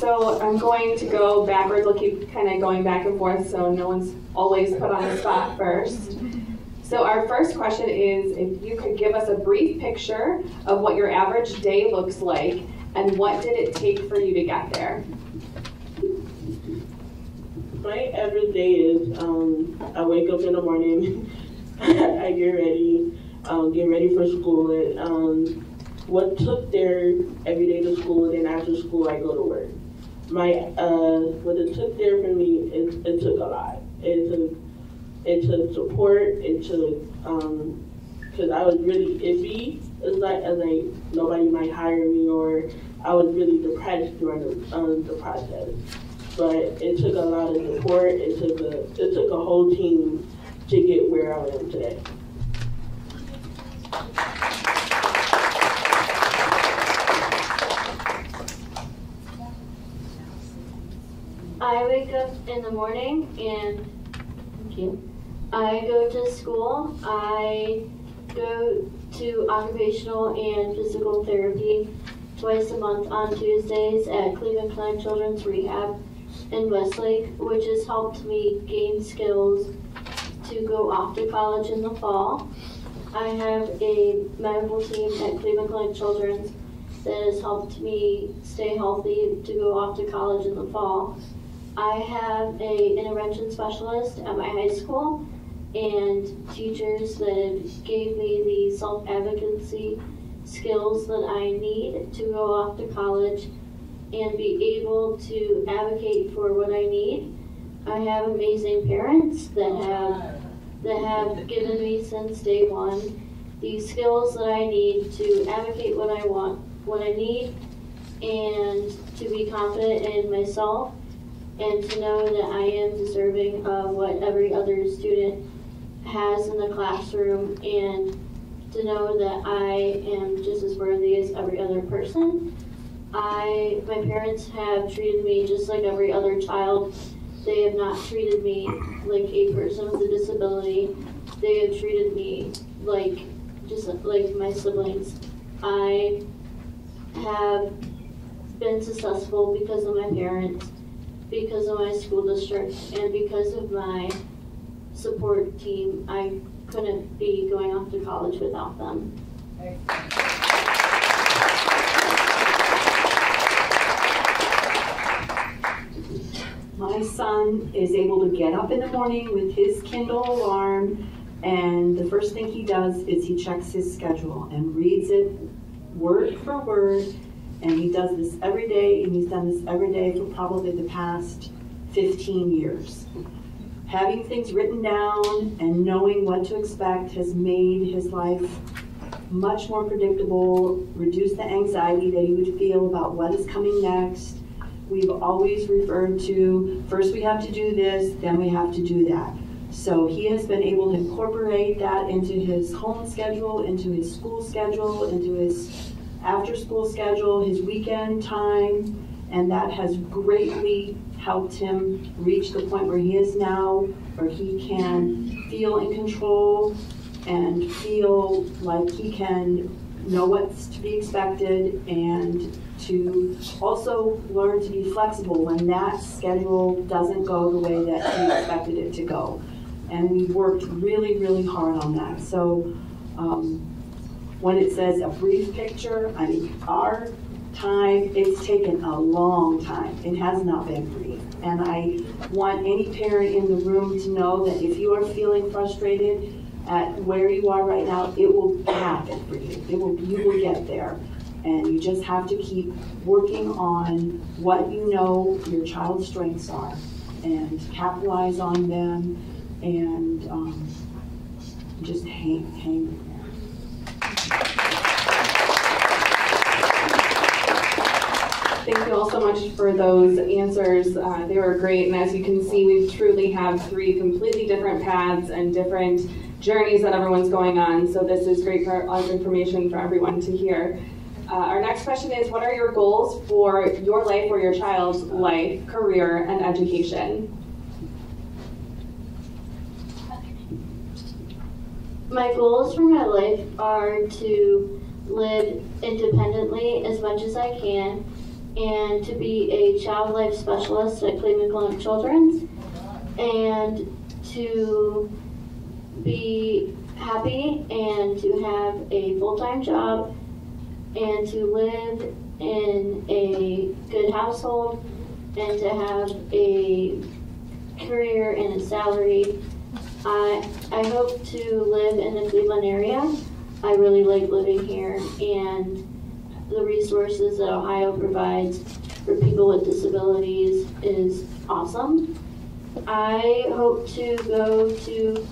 So I'm going to go backwards. We'll keep kind of going back and forth so no one's always put on the spot first. So our first question is, if you could give us a brief picture of what your average day looks like, and what did it take for you to get there? My average day is, I wake up in the morning, I get ready for school. What took there every day to school, and then after school I go to work. What it took there for me, it took a lot. It took support. It took, because I was really iffy. It's like nobody might hire me, or I was really depressed during the process. But it took a lot of support. It took a whole team to get where I am today. I wake up in the morning and thank you. I go to school. I go to occupational and physical therapy twice a month on Tuesdays at Cleveland Clinic Children's Rehab in Westlake, which has helped me gain skills to go off to college in the fall. I have a medical team at Cleveland Clinic Children's that has helped me stay healthy to go off to college in the fall. I have an intervention specialist at my high school and teachers that gave me the self-advocacy skills that I need to go off to college and be able to advocate for what I need. I have amazing parents that have given me since day one the skills that I need to advocate what I want, what I need, and to be confident in myself, and to know that I am deserving of what every other student has in the classroom, and to know that I am just as worthy as every other person. My parents have treated me just like every other child. They have not treated me like a person with a disability. They have treated me just like my siblings. I have been successful because of my parents, because of my school district, and because of my support team. I couldn't be going off to college without them. My son is able to get up in the morning with his Kindle alarm, and the first thing he does is he checks his schedule and reads it word for word, and he does this every day, and he's done this every day for probably the past 15 years. Having things written down and knowing what to expect has made his life much more predictable, reduced the anxiety that he would feel about what is coming next. We've always referred to, first we have to do this, then we have to do that. So he has been able to incorporate that into his home schedule, into his school schedule, into his after-school schedule, his weekend time, and that has greatly helped him reach the point where he is now, where he can feel in control and feel like he can know what's to be expected, and to also learn to be flexible when that schedule doesn't go the way that he expected it to go. And we've worked really, really hard on that. So when it says a brief picture, I mean, our time, it's taken a long time. It has not been brief. And I want any parent in the room to know that if you are feeling frustrated at where you are right now, it will happen for you. You will get there. And you just have to keep working on what you know your child's strengths are and capitalize on them, and just hang there. Thank you all so much for those answers. They were great, and as you can see, we truly have three completely different paths and different journeys that everyone's going on, so this is great for us information for everyone to hear. Our next question is, what are your goals for your life or your child's life, career, and education? My goals for my life are to live independently as much as I can, and to be a child life specialist at Cleveland Clinic Children's, and to be happy and to have a full-time job and to live in a good household and to have a career and a salary. I hope to live in the Cleveland area. I really like living here, and the resources that Ohio provides for people with disabilities is awesome. I hope to go to,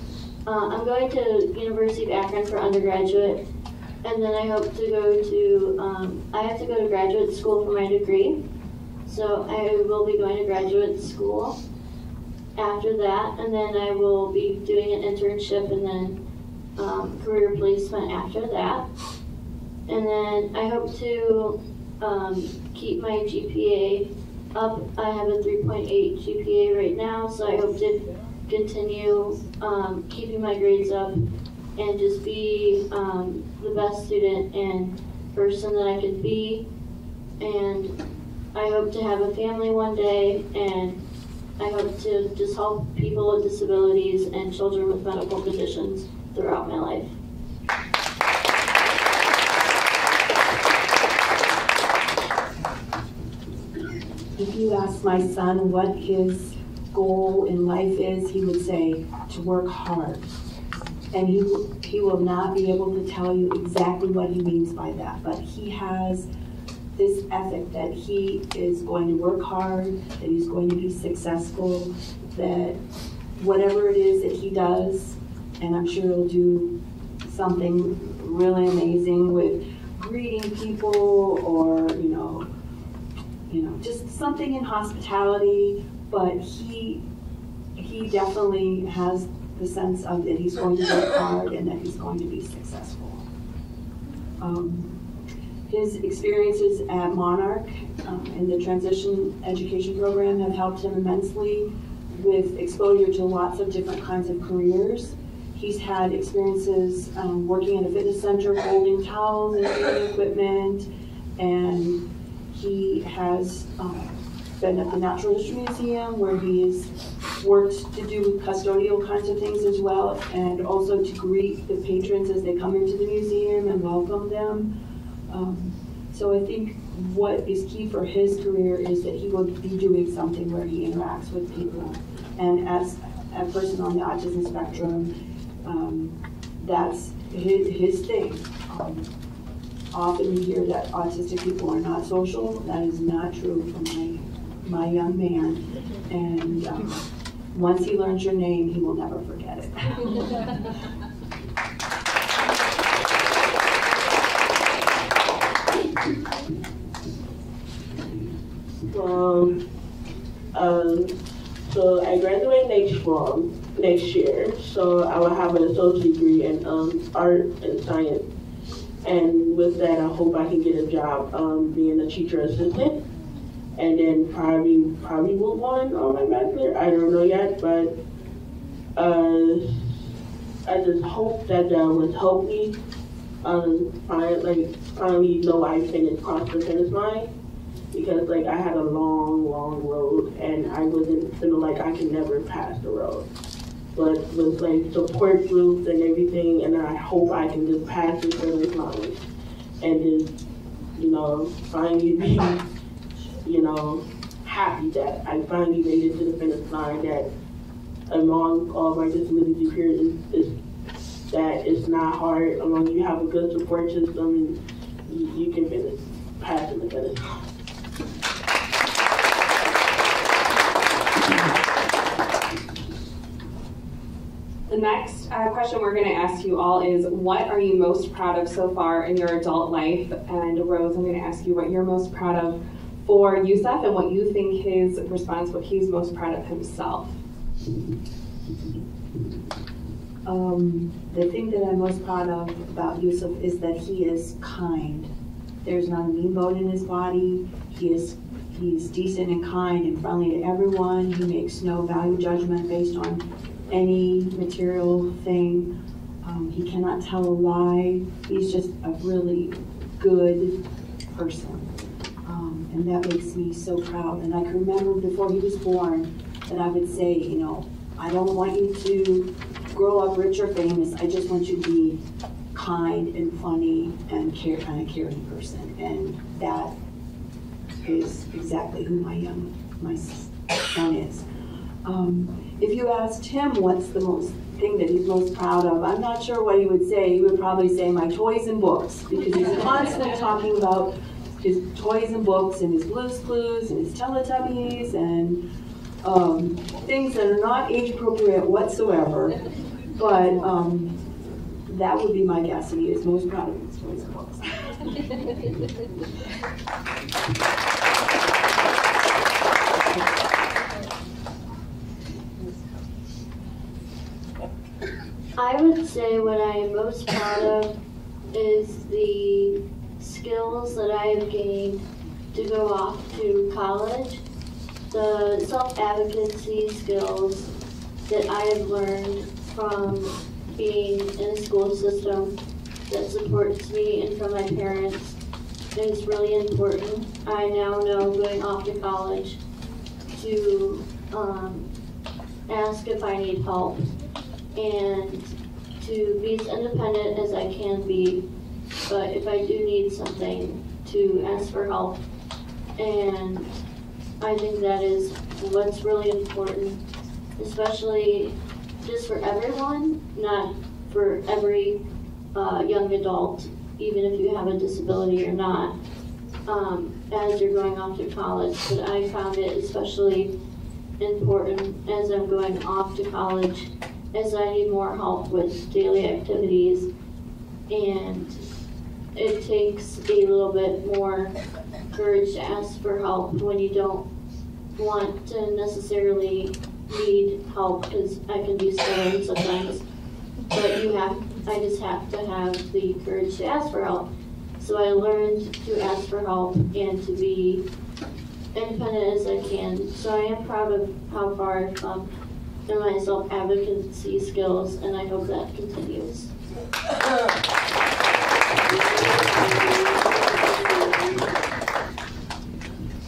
I'm going to University of Akron for undergraduate, and then I hope to go to, I have to go to graduate school for my degree. So I will be going to graduate school after that, and then I will be doing an internship and then career placement after that. And then I hope to keep my GPA up. I have a 3.8 GPA right now, so I hope to continue keeping my grades up and just be the best student and person that I could be. And I hope to have a family one day, and I hope to just help people with disabilities and children with medical conditions throughout my life. If you ask my son what his goal in life is, he would say to work hard. And he will not be able to tell you exactly what he means by that, but he has this ethic that he is going to work hard, that he's going to be successful, that whatever it is that he does, and I'm sure he'll do something really amazing with greeting people or, you know, just something in hospitality, but he definitely has the sense of that he's going to work hard and that he's going to be successful. His experiences at Monarch in the transition education program have helped him immensely with exposure to lots of different kinds of careers. He's had experiences working in a fitness center, holding towels and cleaning equipment, and he has been at the Natural History Museum where he's worked to do custodial kinds of things as well, and also to greet the patrons as they come into the museum and welcome them. So I think what is key for his career is that he will be doing something where he interacts with people. And as a person on the autism spectrum, that's his thing. Often you hear that autistic people are not social. That is not true for my young man. And once he learns your name, he will never forget it. So I graduate next year. So I will have an associate degree in art and science. And with that, I hope I can get a job being a teacher assistant, and then probably move on my bachelor. I don't know yet, but I just hope that would help me finally know I finished cross the finish line, because I had a long road and I wasn't feeling like I could never pass the road. But with support groups and everything, and I hope I can just pass this finish line and just, finally be, happy that I finally made it to the finish line, that among all my disability peers that it's not hard, as long as you have a good support system and you can finish, passing the finish line. The next question we're going to ask you all is, what are you most proud of so far in your adult life? And Rose, I'm going to ask you what you're most proud of for Yusuf and what you think his response, what he's most proud of himself. The thing that I'm most proud of about Yusuf is that he is kind. There's not a mean bone in his body. He's decent and kind and friendly to everyone. He makes no value judgment based on any material thing. He cannot tell a lie. He's just a really good person. and that makes me so proud. And I can remember before he was born that I would say, you know, I don't want you to grow up rich or famous. I just want you to be kind and funny and a caring person. And that is exactly who my son is. If you asked him what's the thing that he's most proud of, I'm not sure what he would say. He would probably say my toys and books, because he's constantly talking about his toys and books and his Blue's Clues and his Teletubbies and things that are not age appropriate whatsoever. But that would be my guess, and he is most proud of his toys and books. I would say what I am most proud of is the skills that I have gained to go off to college, the self-advocacy skills that I have learned from being in a school system that supports me and from my parents is really important. I now know going off to college to ask if I need help and to be as independent as I can be, but if I do need something, to ask for help. And I think that is what's really important, especially just for everyone, not for every young adult, even if you have a disability or not, as you're going off to college. But I found it especially important as I'm going off to college, as I need more help with daily activities, and it takes a little bit more courage to ask for help when you don't want to necessarily need help, because I can be stubborn sometimes, but I just have to have the courage to ask for help. So I learned to ask for help and to be independent as I can. So I am proud of how far I've come in my self-advocacy skills, and I hope that continues.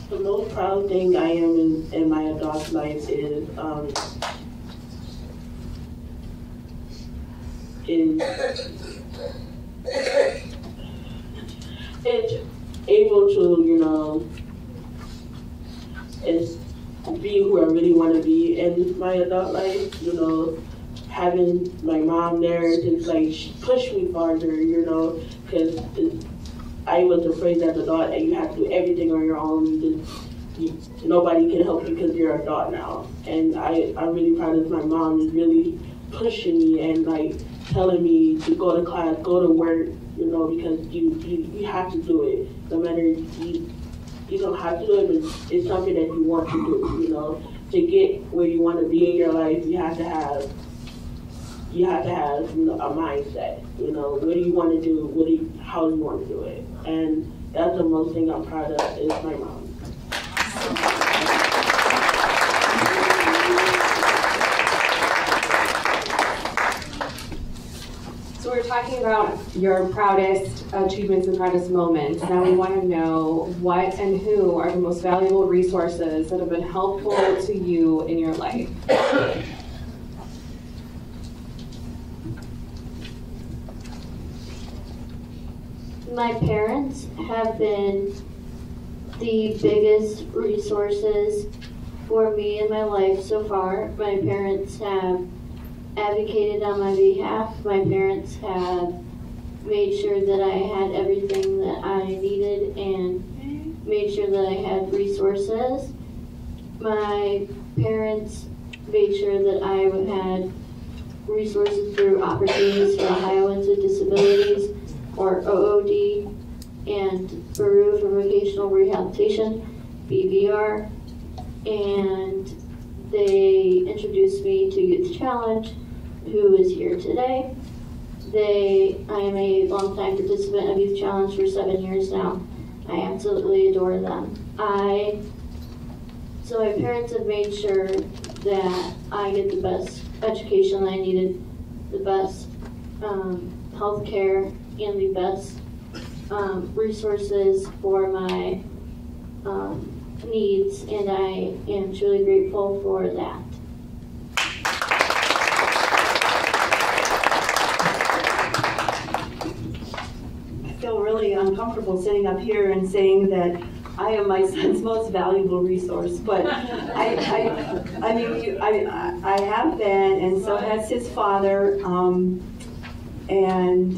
The most proud thing I am in my adult life is able to, you know, is be who I really want to be in my adult life, you know, having my mom there to like push me farther, you know, because I was afraid as an adult that you have to do everything on your own. Nobody can help you because you're an adult now. And I'm really proud of my mom is really pushing me and like telling me to go to class, go to work, you know, because you have to do it. No matter you don't have to do it, but it's something that you want to do, you know. To get where you want to be in your life, you have to have you know, a mindset. You know, what do you want to do? How do you want to do it? And that's the most thing I'm proud of is my mom. So we're talking about your proudest achievements and proudest moments. Now we want to know what and who are the most valuable resources that have been helpful to you in your life. My parents have been the biggest resources for me in my life so far. My parents have advocated on my behalf. My parents have made sure that I had everything that I needed and made sure that I had resources. My parents made sure that I had resources through Opportunities for Ohioans with Disabilities, or OOD, and Peru for Vocational Rehabilitation, BVR, and they introduced me to Youth Challenge, who is here today. I am a longtime participant of Youth Challenge for 7 years now. I absolutely adore them. So my parents have made sure that I get the best education I needed, the best health care, and the best resources for my needs, and I am truly grateful for that. I feel really uncomfortable sitting up here and saying that I am my son's most valuable resource, but I have been, and so has his father, and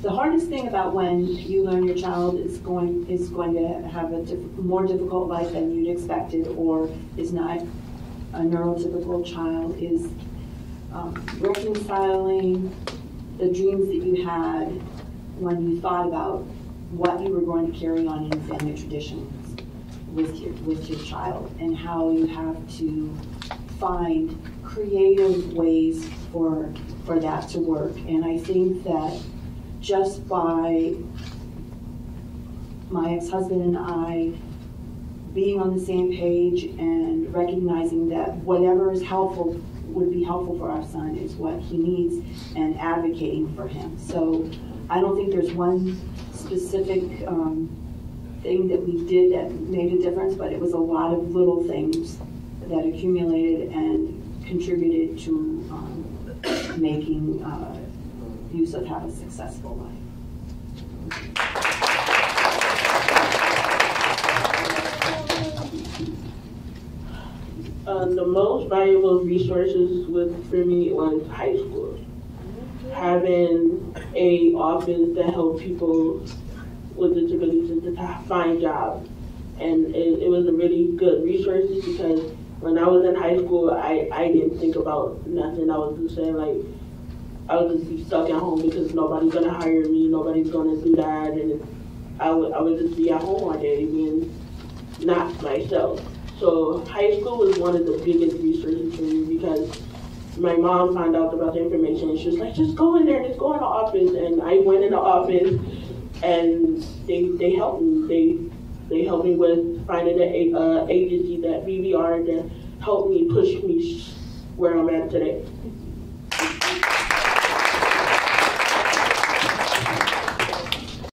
the hardest thing about when you learn your child is going to have a more difficult life than you'd expected, or is not a neurotypical child, is reconciling the dreams that you had when you thought about what you were going to carry on in family traditions with your child, and how you have to find creative ways for that to work. And I think that just by my ex-husband and I being on the same page and recognizing that whatever is helpful would be helpful for our son is what he needs, and advocating for him. So I don't think there's one specific thing that we did that made a difference, but it was a lot of little things that accumulated and contributed to making Yusuf have a successful life. The most valuable resources for me was high school. Having a office that helped people with disabilities to find jobs. And it was a really good resource, because when I was in high school, I didn't think about nothing. I was just saying, like, I would just be stuck at home because nobody's gonna hire me, nobody's gonna do that, and I would just be at home all day being not myself. So high school was one of the biggest resources for me, because my mom found out about the information and she was like, just go in there, just go in the office. And I went in the office and they helped me. They helped me with finding an agency, that BBR, that helped me push me where I'm at today.